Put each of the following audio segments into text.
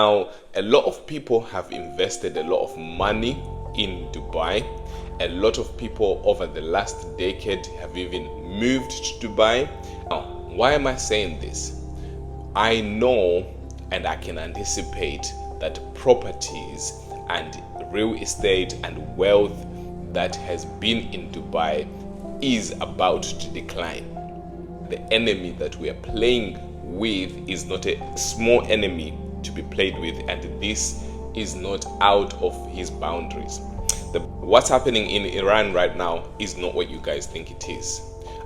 Now, a lot of people have invested a lot of money in Dubai. A lot of people over the last decade have even moved to Dubai. Now, why am I saying this? I know and I can anticipate that properties and real estate and wealth that has been in Dubai is about to decline. The enemy that we are playing with is not a small enemy to be played with, and this is not out of his boundaries. What's happening in Iran right now is not what you guys think it is.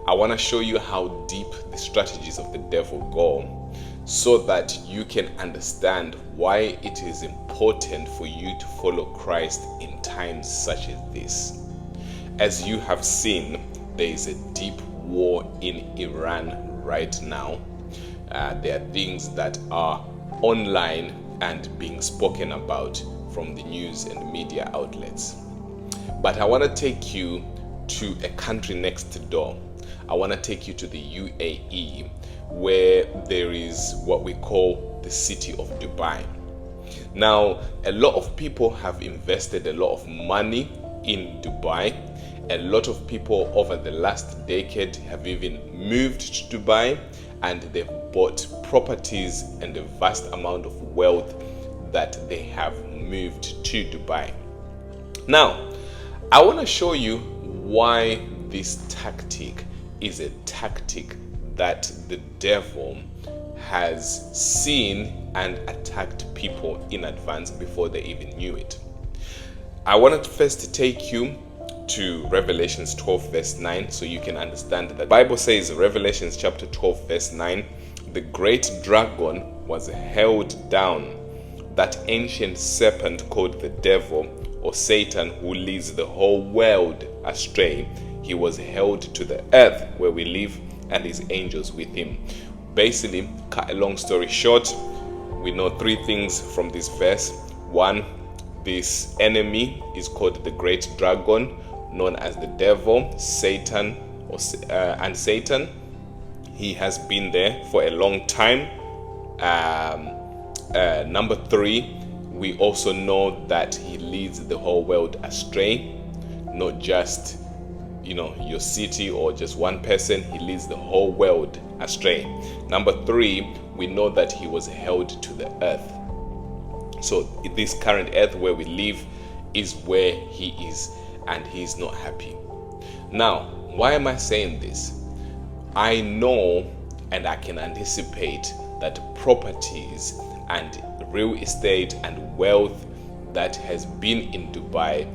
I want to show you how deep the strategies of the devil go, so that you can understand why it is important for you to follow Christ in times such as this. As you have seen, there is a deep war in Iran right now. There are things that are online and being spoken about from the news and media outlets. But I want to take you to a country next door. I want to take you to the UAE, where there is what we call the city of Dubai. Now, a lot of people have invested a lot of money in Dubai. A lot of people over the last decade have even moved to Dubai, and they've bought properties and a vast amount of wealth that they have moved to Dubai. Now, I want to show you why this tactic is a tactic that the devil has seen and attacked people in advance before they even knew it. I wanted to first take you to Revelations 12 verse 9 so you can understand that the Bible says, Revelations chapter 12 verse 9, the great dragon was held down, that ancient serpent called the devil or Satan, who leads the whole world astray. He was held to the earth where we live, and his angels with him. Basically, cut a long story short, we know three things from this verse. One, this enemy is called the great dragon, known as the devil, Satan, and Satan. He has been there for a long time. Number three, we also know that he leads the whole world astray, not just your city or just one person. He leads the whole world astray. Number three, we know that he was held to the earth. So this current earth where we live is where he is, and he is not happy. Now, why am I saying this? I know and I can anticipate that properties and real estate and wealth that has been in Dubai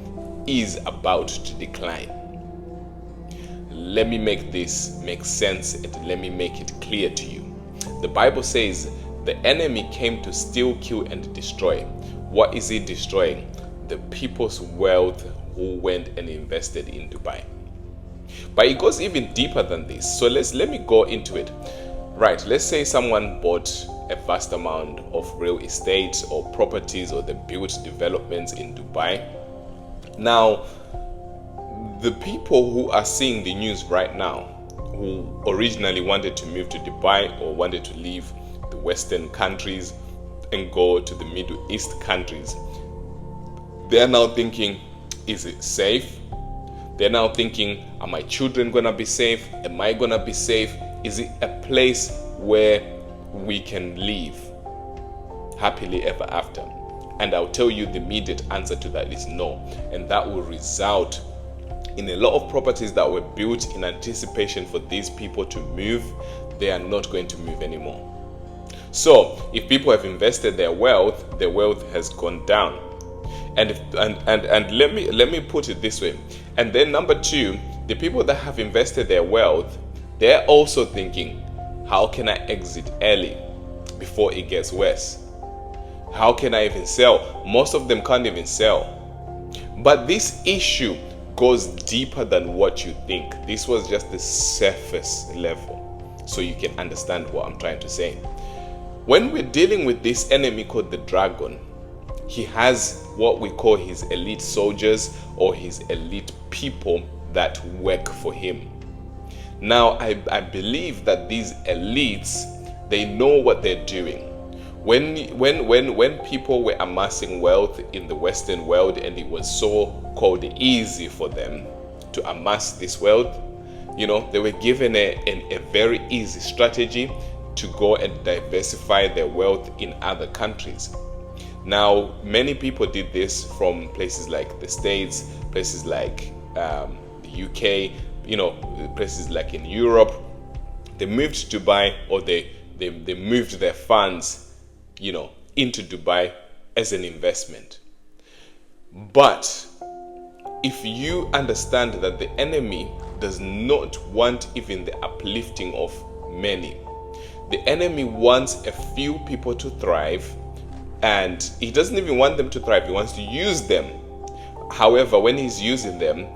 is about to decline. Let me make this make sense and let me make it clear to you. The Bible says the enemy came to steal, kill, and destroy. What is he destroying? The people's wealth who went and invested in Dubai. But it goes even deeper than this. So let me go into it. Right, let's say someone bought a vast amount of real estate or properties, or they built developments in Dubai. Now, the people who are seeing the news right now, who originally wanted to move to Dubai or wanted to leave the Western countries and go to the Middle East countries, they're now thinking, is it safe? They're now thinking, are my children gonna be safe? Am I gonna be safe? Is it a place where we can live happily ever after? And I'll tell you the immediate answer to that is no. And that will result in a lot of properties that were built in anticipation for these people to move. They are not going to move anymore. So if people have invested their wealth has gone down. And let me put it this way. And then number two, the people that have invested their wealth, they're also thinking, how can I exit early before it gets worse? How can I even sell? Most of them can't even sell. But this issue goes deeper than what you think. This was just the surface level, so you can understand what I'm trying to say. When we're dealing with this enemy called the dragon, he has what we call his elite soldiers or his elite people that work for him. Now, I believe that these elites, they know what they're doing. When people were amassing wealth in the Western world, and it was so called easy for them to amass this wealth, they were given a very easy strategy to go and diversify their wealth in other countries. Now, many people did this from places like the States, places like the UK, places like in Europe. They moved to Dubai, or they moved their funds, into Dubai as an investment. But if you understand that the enemy does not want even the uplifting of many, the enemy wants a few people to thrive, and he doesn't even want them to thrive. He wants to use them. However, when he's using them,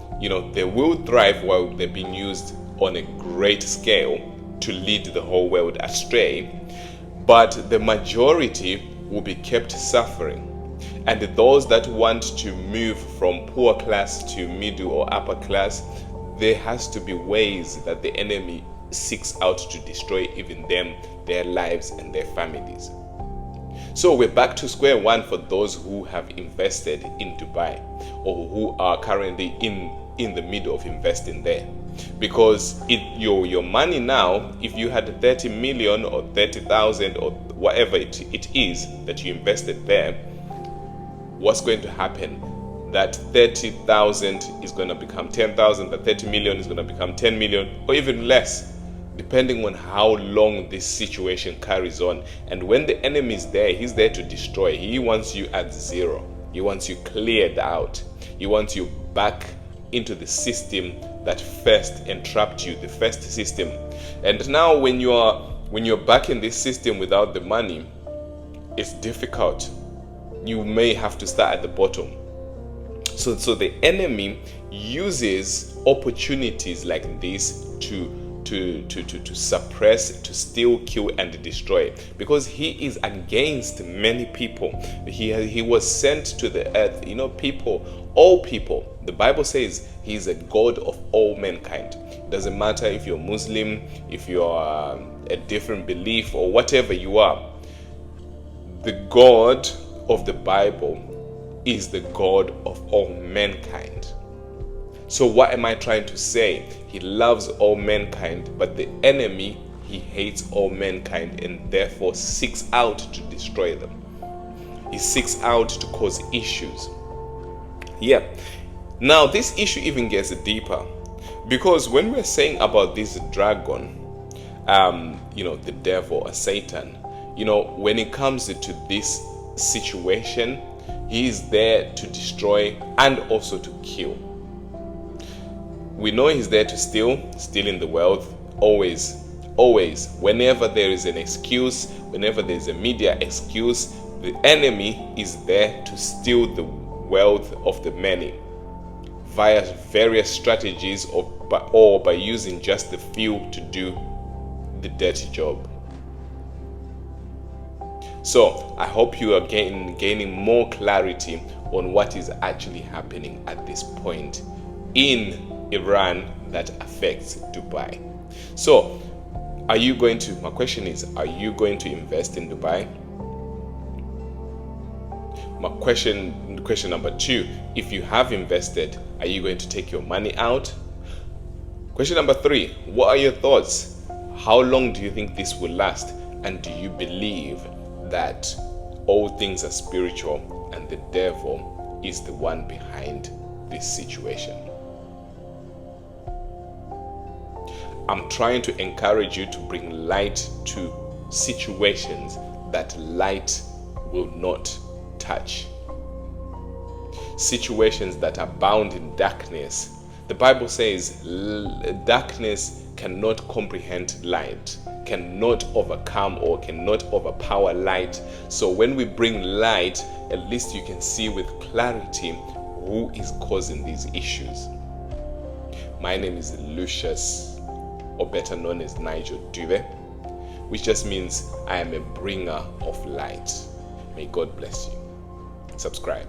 they will thrive while they're being used on a great scale to lead the whole world astray. But the majority will be kept suffering. And those that want to move from poor class to middle or upper class, there has to be ways that the enemy seeks out to destroy even them, their lives, and their families. So we're back to square one for those who have invested in Dubai, or who are currently in the middle of investing there. Because your money now, if you had 30 million or 30,000 or whatever it is that you invested there, what's going to happen? That 30,000 is going to become 10,000, that 30 million is going to become 10 million, or even less, depending on how long this situation carries on. And when the enemy is there, he's there to destroy. He wants you at zero. He wants you cleared out. He wants you back into the system that first entrapped you, the first system. And now when you're back in this system without the money, it's difficult. You may have to start at the bottom. So the enemy uses opportunities like this to suppress, to steal, kill, and destroy, because he is against many people. He was sent to the earth, all people. The Bible says he's a God of all mankind. It doesn't matter if you're Muslim, if you're a different belief, or whatever you are. The God of the Bible is the God of all mankind. So what am I trying to say? He loves all mankind, but the enemy, he hates all mankind, and therefore seeks out to destroy them. He seeks out to cause issues. Yeah. Now this issue even gets deeper, because when we're saying about this dragon, the devil or Satan, when it comes to this situation, he is there to destroy and also to kill. We know he's there to stealing the wealth, always. Whenever there is an excuse, whenever there's a media excuse, the enemy is there to steal the wealth of the many via various strategies, or by using just the few to do the dirty job. So I hope you are gaining more clarity on what is actually happening at this point in Iran that affects Dubai. So my question is, are you going to invest in Dubai? My question number 2, if you have invested, are you going to take your money out? Question number 3, what are your thoughts? How long do you think this will last? And do you believe that all things are spiritual and the devil is the one behind this situation? I'm trying to encourage you to bring light to situations that light will not touch. Situations that are bound in darkness. The Bible says darkness cannot comprehend light, cannot overcome or cannot overpower light. So when we bring light, at least you can see with clarity who is causing these issues. My name is Lucius, or better known as Nigel Dube, which just means I am a bringer of light. May God bless you. Subscribe.